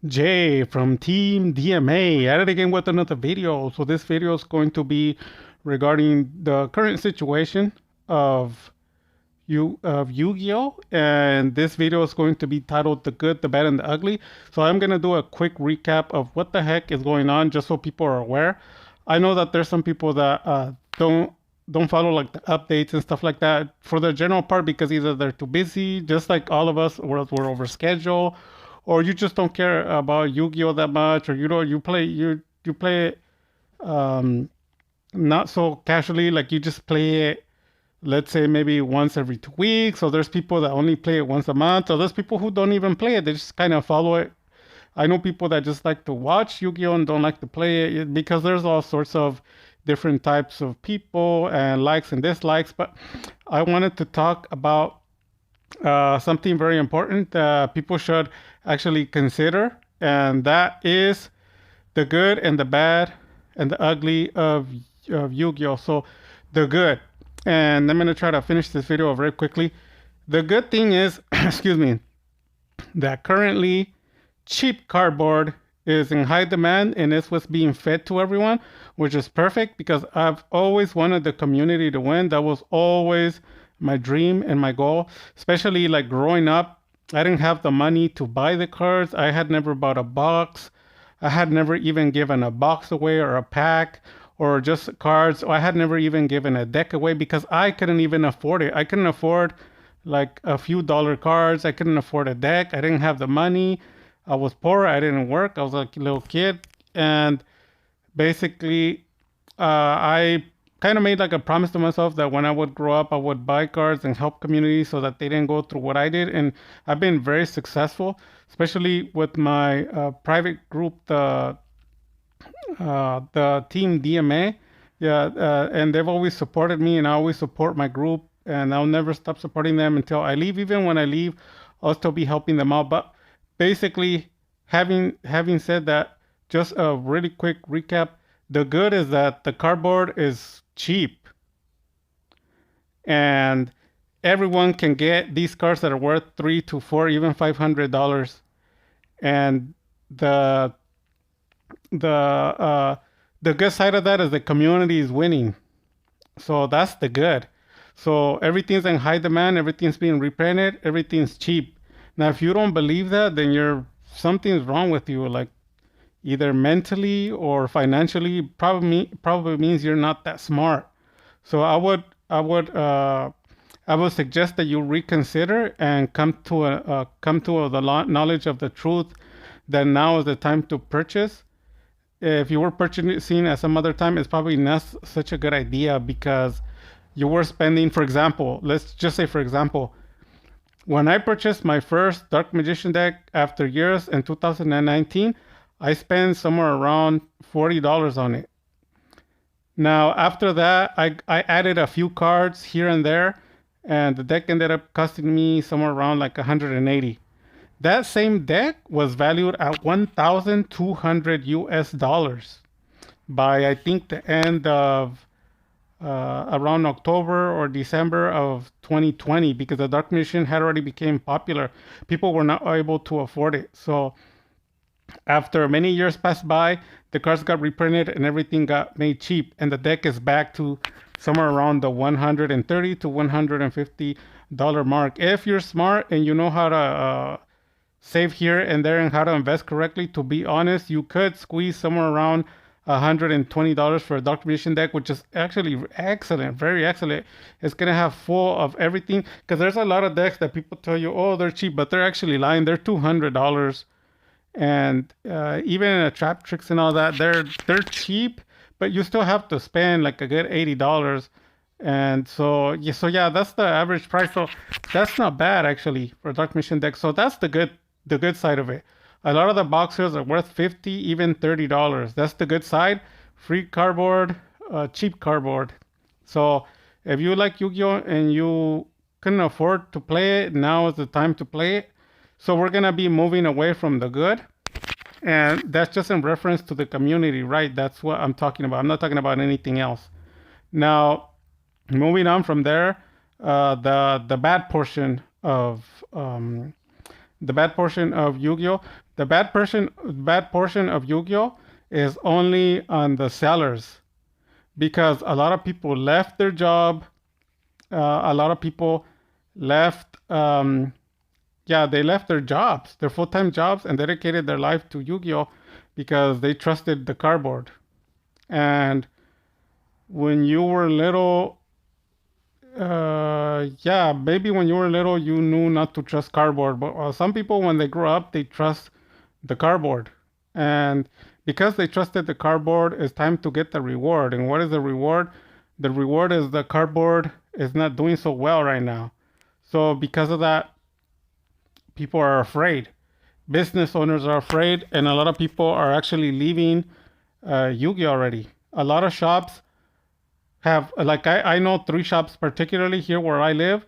Jay from Team DMA at it again with another video. So this video is going to be regarding the current situation of Yu-Gi-Oh! And this video is going to be titled The Good, the Bad, and the Ugly. So I'm gonna do a quick recap of what the heck is going on just so people are aware. I know that there's some people that don't follow like the updates and stuff like that for the general part because either they're too busy, just like all of us, or we're over schedule, or you just don't care about Yu-Gi-Oh that much, or you play it not so casually, like you just play it, let's say maybe once every 2 weeks. So there's people that only play it once a month, or there's people who don't even play it, they just kind of follow it. I know people that just like to watch Yu-Gi-Oh and don't like to play it because there's all sorts of different types of people and likes and dislikes. But I wanted to talk about something very important that people should actually consider, and that is the good and the bad and the ugly of Yu-Gi-Oh. So the good, and I'm going to try to finish this video very quickly. The good thing is, excuse me, that currently cheap cardboard is in high demand and it's what's being fed to everyone, which is perfect because I've always wanted the community to win. That was always my dream and my goal, especially like growing up. I didn't have the money to buy the cards. I had never bought a box. I had never even given a box away or a pack or just cards. I had never even given a deck away because I couldn't even afford it. I couldn't afford like a few dollar cards. I couldn't afford a deck. I didn't have the money. I was poor. I didn't work. I was like a little kid. And basically, I kind of made like a promise to myself that when I would grow up, I would buy cards and help communities so that they didn't go through what I did. And I've been very successful, especially with my private group, the Team DMA. Yeah, and they've always supported me, and I always support my group, and I'll never stop supporting them until I leave. Even when I leave, I'll still be helping them out. But basically, having said that, just a really quick recap. The good is that the cardboard is cheap, and everyone can get these cards that are worth 3 to 4, even $500. And the the uh, the good side of that is the community is winning. So that's the good. So everything's in high demand, everything's being reprinted, everything's cheap. Now, if you don't believe that, then you're something's wrong with you, like either mentally or financially. Probably means you're not that smart. So I would suggest that you reconsider and come to the knowledge of the truth that now is the time to purchase. If you were purchasing at some other time, it's probably not such a good idea because you were spending, for example, let's just say, for example, when I purchased my first Dark Magician deck after years in 2019, I spent somewhere around $40 on it. Now, after that, I added a few cards here and there, and the deck ended up costing me somewhere around like 180. That same deck was valued at 1,200 US dollars by I think the end of around October or December of 2020 because the Dark Magician had already became popular. People were not able to afford it. So after many years passed by, the cards got reprinted and everything got made cheap, and the deck is back to somewhere around the 130 to $150 mark. If you're smart and you know how to save here and there and how to invest correctly, to be honest, you could squeeze somewhere around $120 for a Dark Magician deck, which is actually excellent, very excellent. It's gonna have full of everything because there's a lot of decks that people tell you, oh, they're cheap, but they're actually lying. They're $200, and even in the trap tricks and all that, they're cheap, but you still have to spend like a good $80. And so yeah, that's the average price. So that's not bad actually for Dark Mission deck. So that's the good side of it. A lot of the boxers are worth 50, even $30. That's the good side. Free cardboard, cheap cardboard. So if you like Yu-Gi-Oh and you couldn't afford to play it, now is the time to play it. So we're gonna be moving away from the good, and that's just in reference to the community, right? That's what I'm talking about. I'm not talking about anything else. Now, moving on from there, the bad portion of Yu-Gi-Oh. The bad portion of Yu-Gi-Oh is only on the sellers because a lot of people left their job. A lot of people left. Yeah, they left their jobs, their full-time jobs, and dedicated their life to Yu-Gi-Oh because they trusted the cardboard. And when you were little, yeah, maybe when you were little, you knew not to trust cardboard. But some people, when they grow up, they trust the cardboard. And because they trusted the cardboard, it's time to get the reward. And what is the reward? The reward is the cardboard is not doing so well right now. So because of that, people are afraid. Business owners are afraid, and a lot of people are actually leaving Yu-Gi-Oh already. A lot of shops have, like, I know three shops particularly here where I live,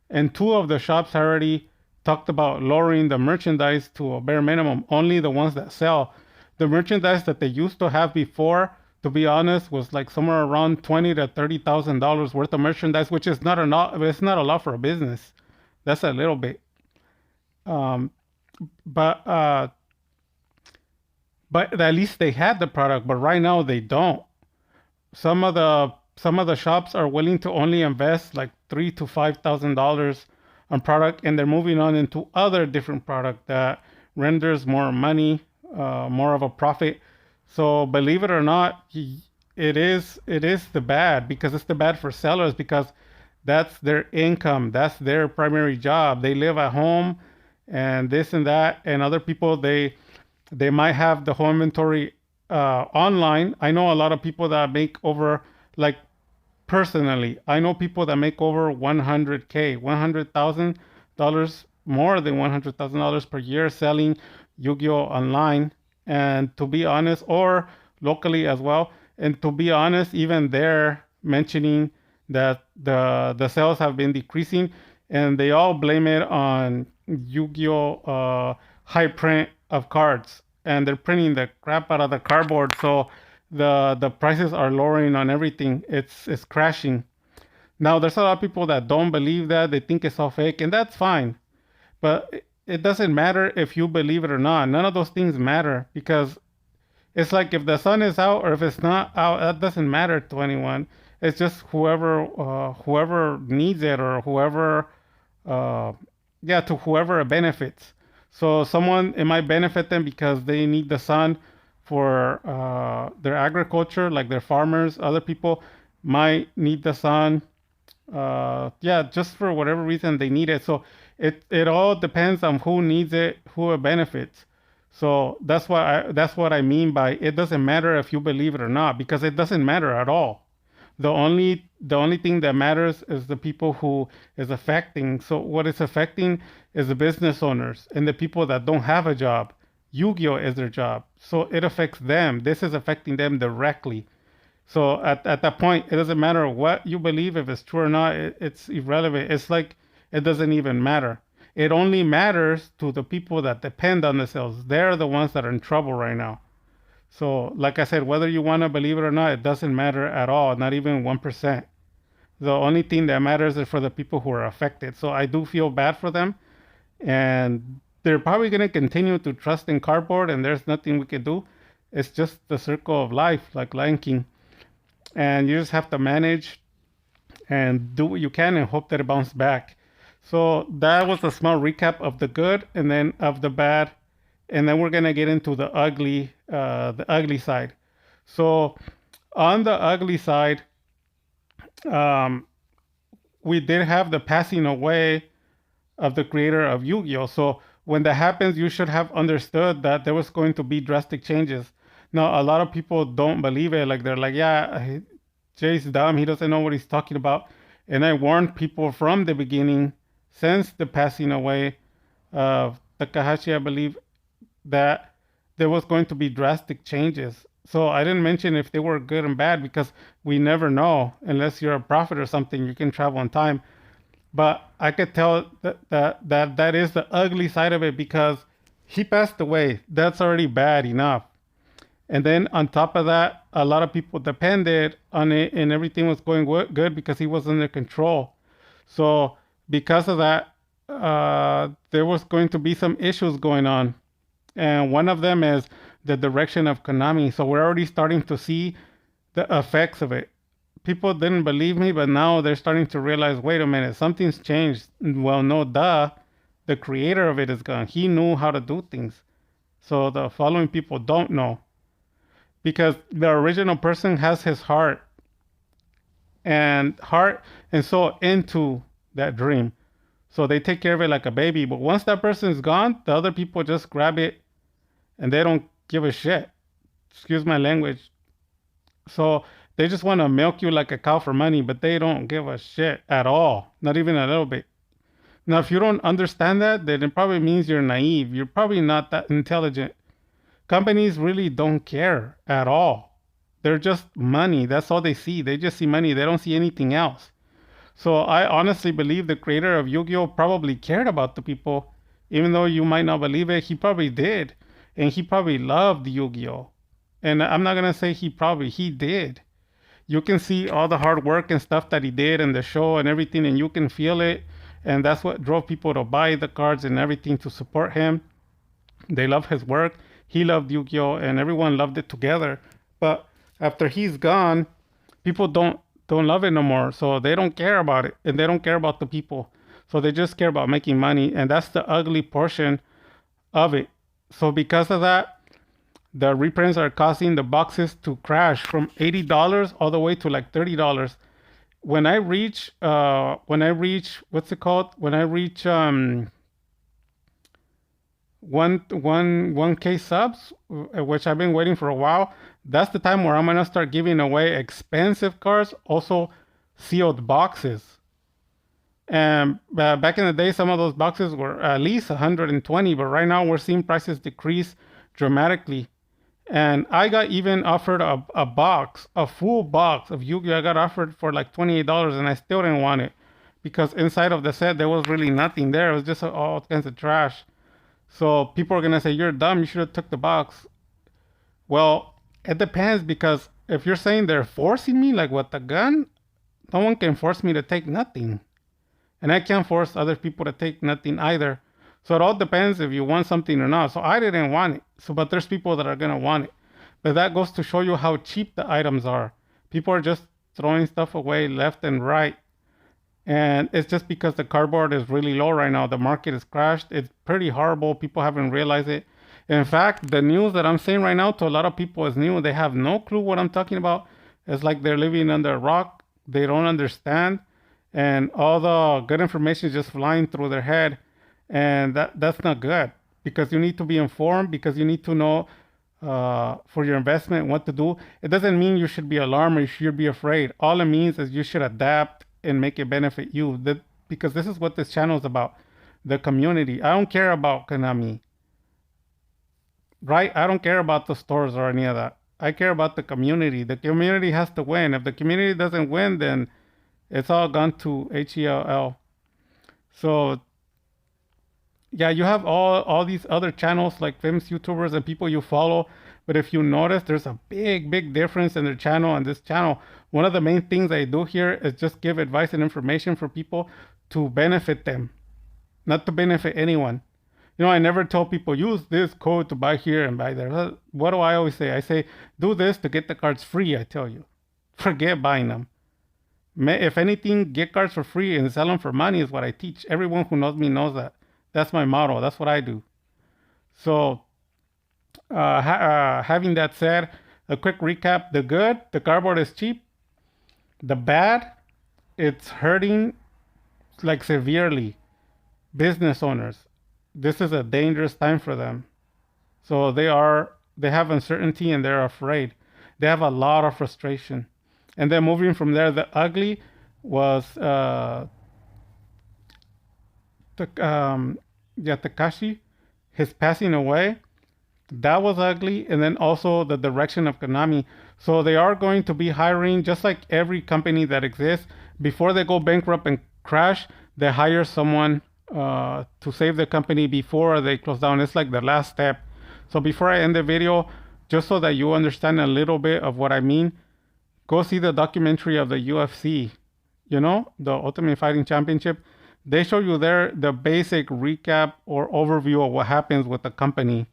and two of the shops already talked about lowering the merchandise to a bare minimum, only the ones that sell. The merchandise that they used to have before, to be honest, was like somewhere around $20,000 to $30,000 worth of merchandise, which is not enough. It's not a lot for a business. That's a little bit. Um, but uh, but at least they had the product. But right now they don't. Some of the shops are willing to only invest like $3,000 to $5,000 on product, and they're moving on into other different product that renders more money, more of a profit. So believe it or not, it is the bad because it's the bad for sellers because that's their income, that's their primary job. They live at home, and this and that, and other people they might have the whole inventory online. I know a lot of people that make over, like, personally, I know people that make over 100K, $100,000, more than $100,000 per year selling Yu-Gi-Oh online. And to be honest, or locally as well. And to be honest, even they're mentioning that the sales have been decreasing, and they all blame it on Yu-Gi-Oh high print of cards, and they're printing the crap out of the cardboard, so the prices are lowering on everything. It's crashing. Now there's a lot of people that don't believe that. They think it's all fake, and that's fine. But it doesn't matter if you believe it or not. None of those things matter because it's like if the sun is out or if it's not out, that doesn't matter to anyone. It's just whoever needs it, or whoever, uh, yeah, to whoever it benefits. So someone, it might benefit them because they need the sun for their agriculture, like their farmers. Other people might need the sun, yeah, just for whatever reason they need it. So it all depends on who needs it, who it benefits. So that's what I mean by it doesn't matter if you believe it or not, because it doesn't matter at all. The only thing that matters is the people who is affecting. So what is affecting is the business owners and the people that don't have a job. Yu-Gi-Oh is their job, so it affects them. This is affecting them directly. So at that point, it doesn't matter what you believe, if it's true or not. It's irrelevant. It's like it doesn't even matter. It only matters to the people that depend on the sales. They're the ones that are in trouble right now. So, like I said, whether you want to believe it or not, it doesn't matter at all, not even 1%. The only thing that matters is for the people who are affected. So, I do feel bad for them. And they're probably going to continue to trust in cardboard, and there's nothing we can do. It's just the circle of life, like Lion King. And you just have to manage and do what you can and hope that it bounces back. So, that was a small recap of the good and then of the bad, and then we're gonna get into the ugly side. So, on the ugly side, um, we did have the passing away of the creator of Yu-Gi-Oh. So, when that happens, you should have understood that there was going to be drastic changes. Now, a lot of people don't believe it. Like they're like, yeah, Jay's dumb. He doesn't know what he's talking about. And I warned people from the beginning, since the passing away of Takahashi, I believe, that there was going to be drastic changes. So I didn't mention if they were good and bad because we never know unless you're a prophet or something. You can travel in time, but I could tell that is the ugly side of it because he passed away. That's already bad enough. And then on top of that, a lot of people depended on it, and everything was going good because he was under control. So because of that, there was going to be some issues going on. And one of them is the direction of Konami. So we're already starting to see the effects of it. People didn't believe me, but now they're starting to realize, wait a minute, something's changed. Well, no, duh. The creator of it is gone. He knew how to do things. So the following people don't know because the original person has his heart and soul into that dream. So they take care of it like a baby. But once that person is gone, the other people just grab it and they don't give a shit. Excuse my language. So they just want to milk you like a cow for money, but they don't give a shit at all. Not even a little bit. Now, if you don't understand that, then it probably means you're naive. You're probably not that intelligent. Companies really don't care at all. They're just money. That's all they see. They just see money. They don't see anything else. So I honestly believe the creator of Yu-Gi-Oh probably cared about the people, even though you might not believe it. He probably did, and he probably loved Yu-Gi-Oh. And I'm not gonna say he did. You can see all the hard work and stuff that he did in the show and everything, and you can feel it. And that's what drove people to buy the cards and everything to support him. They love his work. He loved Yu-Gi-Oh, and everyone loved it together. But after he's gone, people don't love it no more. So they don't care about it, and they don't care about the people. So they just care about making money, and that's the ugly portion of it. So because of that, the reprints are causing the boxes to crash from $80 all the way to like $30. When I reach what's it called? When I reach one K subs, which I've been waiting for a while, that's the time where I'm gonna start giving away expensive cards, also sealed boxes. And back in the day, some of those boxes were at least 120, but right now we're seeing prices decrease dramatically. And I got even offered a box, a full box of Yu-Gi-Oh! I got offered for like $28, and I still didn't want it because inside of the set there was really nothing there. It was just all kinds of trash. So people are gonna say you're dumb. You should have took the box. Well, it depends because if you're saying they're forcing me, like with the gun, no one can force me to take nothing, and I can't force other people to take nothing either. So it all depends if you want something or not. So I didn't want it. So, but there's people that are gonna want it. But that goes to show you how cheap the items are. People are just throwing stuff away left and right. And it's just because the cardboard is really low right now. The market is crashed. It's pretty horrible. People haven't realized it. In fact, the news that I'm saying right now to a lot of people is new. They have no clue what I'm talking about. It's like they're living under a rock. They don't understand. And all the good information is just flying through their head. And that's not good because you need to be informed, because you need to know for your investment what to do. It doesn't mean you should be alarmed or you should be afraid. All it means is you should adapt and make it benefit you. Because this is what this channel is about, the community. I don't care about Konami, right? I don't care about the stores or any of that. I care about the community. The community has to win. If the community doesn't win, then it's all gone to HELL. So yeah, you have all these other channels like famous YouTubers and people you follow. But if you notice, there's a big difference in their channel and this channel. One of the main things I do here is just give advice and information for people to benefit them, not to benefit anyone. You know, I never tell people use this code to buy here and buy there. What do I always say? I say do this to get the cards free. I tell you, forget buying them. If anything, get cards for free and sell them for money is what I teach. Everyone who knows me knows that. That's my motto. That's what I do. So, having that said, a quick recap. The good, the cardboard is cheap. The bad, it's hurting like severely business owners. This is a dangerous time for them. So they have uncertainty and they're afraid. They have a lot of frustration. And then moving from there, the ugly was Takashi, his passing away. That was ugly. And then also the direction of Konami. So they are going to be hiring, just like every company that exists, before they go bankrupt and crash, they hire someone to save the company before they close down. It's like the last step. So before I end the video, just so that you understand a little bit of what I mean, go see the documentary of the UFC, you know, the Ultimate Fighting Championship. They show you there the basic recap or overview of what happens with the company.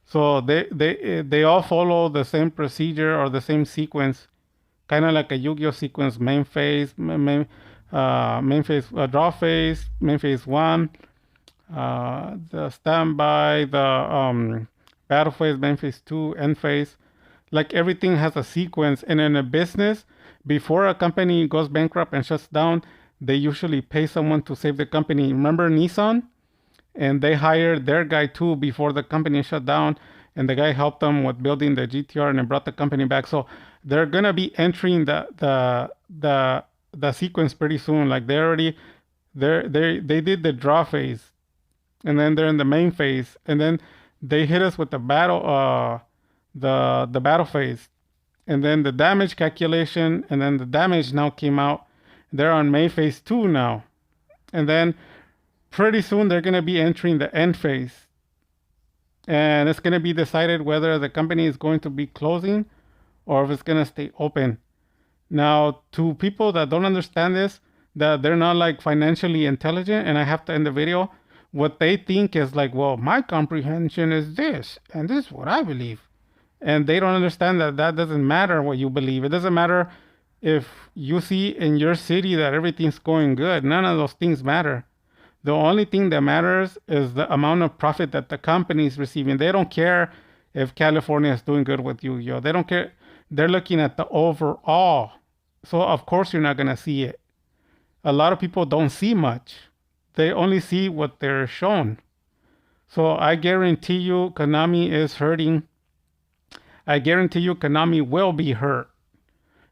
So they all follow the same procedure or the same sequence, kind of like a Yu-Gi-Oh sequence: main phase, main phase, draw phase, main phase one, the standby, the battle phase, main phase two, end phase. Like everything has a sequence, and in a business, before a company goes bankrupt and shuts down, they usually pay someone to save the company. Remember Nissan? And they hired their guy too before the company shut down, and the guy helped them with building the GTR and brought the company back. So they're gonna be entering the sequence pretty soon. Like they did the draw phase, and then they're in the main phase, and then they hit us with the battle phase, and then the damage calculation, and then the damage now came out. They're on main phase two now, and then pretty soon they're going to be entering the end phase, and it's going to be decided whether the company is going to be closing or if it's going to stay open. Now, to people that don't understand this, that they're not like financially intelligent, and I have to end the video, what they think is like, well, my comprehension is this, and this is what I believe. And they don't understand that that doesn't matter what you believe. It doesn't matter if you see in your city that everything's going good. None of those things matter. The only thing that matters is the amount of profit that the company is receiving. They don't care if California is doing good with Yu-Gi-Oh. They don't care. They're looking at the overall. So of course you're not gonna see it. A lot of people don't see much. They only see what they're shown. So I guarantee you Konami is hurting. I guarantee you Konami will be hurt.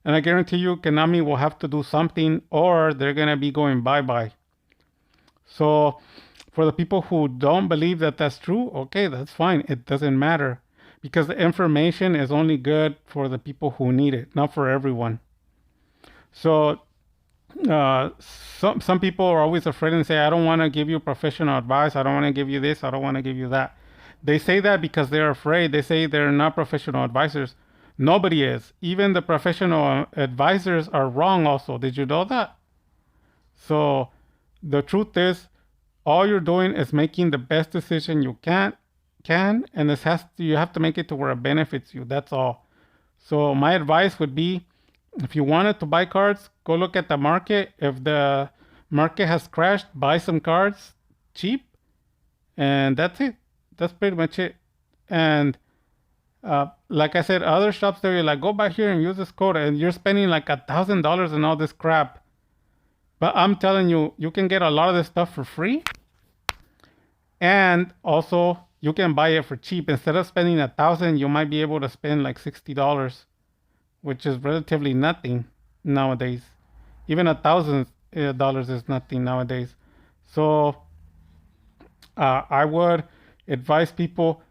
And I guarantee you Konami will have to do something or they're gonna be going bye-bye. So for the people who don't believe that that's true, okay, that's fine. It doesn't matter because the information is only good for the people who need it, not for everyone. So some people are always afraid and say, I don't want to give you professional advice. I don't want to give you this. I don't want to give you that. They say that because they're afraid. They say they're not professional advisors. Nobody is. Even the professional advisors are wrong also. Did you know that? So the truth is, all you're doing is making the best decision you can, and you have to make it to where it benefits you. That's all. So my advice would be, if you wanted to buy cards, go look at the market. If the market has crashed, buy some cards cheap, and that's it. That's pretty much it. And like I said, other shops there, you're like, go back here and use this code, and you're spending like $1,000 and all this crap. But I'm telling you, you can get a lot of this stuff for free. And also, you can buy it for cheap. Instead of spending $1,000, you might be able to spend like $60, which is relatively nothing nowadays. Even $1,000 is nothing nowadays. So I would advise people,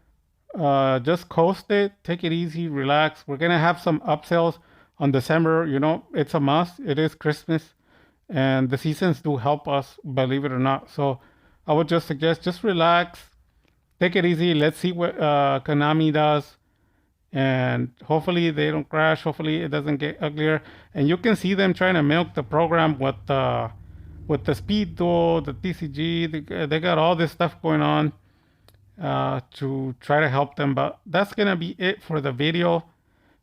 just coast it, take it easy, relax. We're gonna have some upsells on December. You know, it's a must. It is Christmas, and the seasons do help us, believe it or not. So I would just suggest, just relax, take it easy. Let's see what Konami does, and hopefully they don't crash. Hopefully it doesn't get uglier. And you can see them trying to milk the program with the speed duel, the TCG. They got all this stuff going on to try to help them. But that's gonna be it for the video.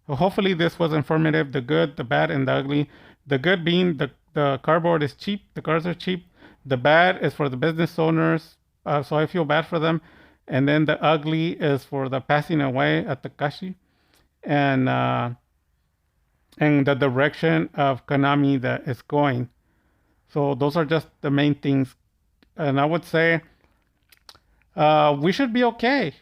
Hopefully this was informative. The good, the bad, and the ugly. The good being the cardboard is cheap. The cards are cheap. The bad is for the business owners. So I feel bad for them. And then the ugly is for the passing away at Takashi, and the direction of Konami that is going. So those are just the main things. And I would say we should be okay.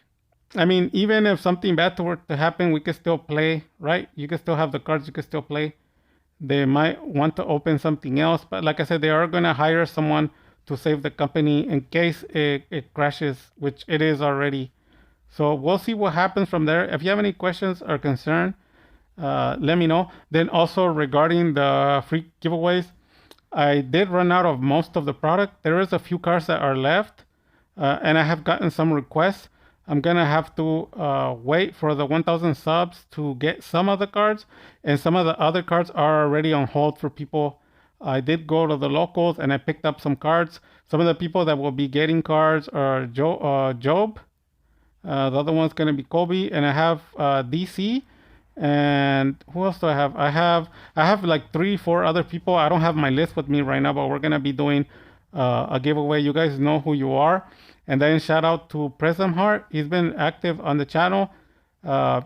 I mean, even if something bad were to happen, we could still play, right? You can still have the cards, you can still play. They might want to open something else, but like I said, they are going to hire someone to save the company in case it crashes, which it is already. So we'll see what happens from there. If you have any questions or concern, let me know. Then also regarding the free giveaways, I did run out of most of the product. There is a few cards that are left, and I have gotten some requests. I'm gonna have to wait for the 1,000 subs to get some of the cards, and some of the other cards are already on hold for people. I did go to the locals and I picked up some cards. Some of the people that will be getting cards are Job. The other one's gonna be Kobe, and I have DC. And who else do I have? I have like 3, 4 other people. I don't have my list with me right now, but we're gonna be doing a giveaway. You guys know who you are. And then shout out to Presam Heart. He's been active on the channel.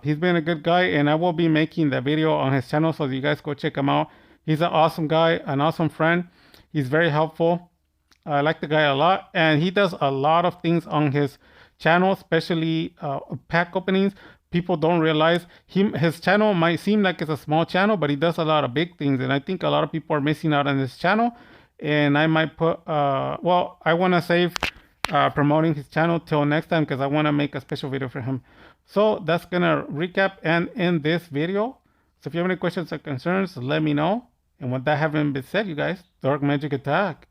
He's been a good guy, and I will be making the video on his channel, so you guys go check him out. He's an awesome guy, an awesome friend. He's very helpful. I like the guy a lot, and he does a lot of things on his channel, especially pack openings. People don't realize his channel might seem like it's a small channel, but he does a lot of big things, and I think a lot of people are missing out on this channel. And I might put, well, I want to save promoting his channel till next time because I want to make a special video for him. So that's gonna recap and end this video. So if you have any questions or concerns, let me know. And with that having been said, you guys, dark magic attack.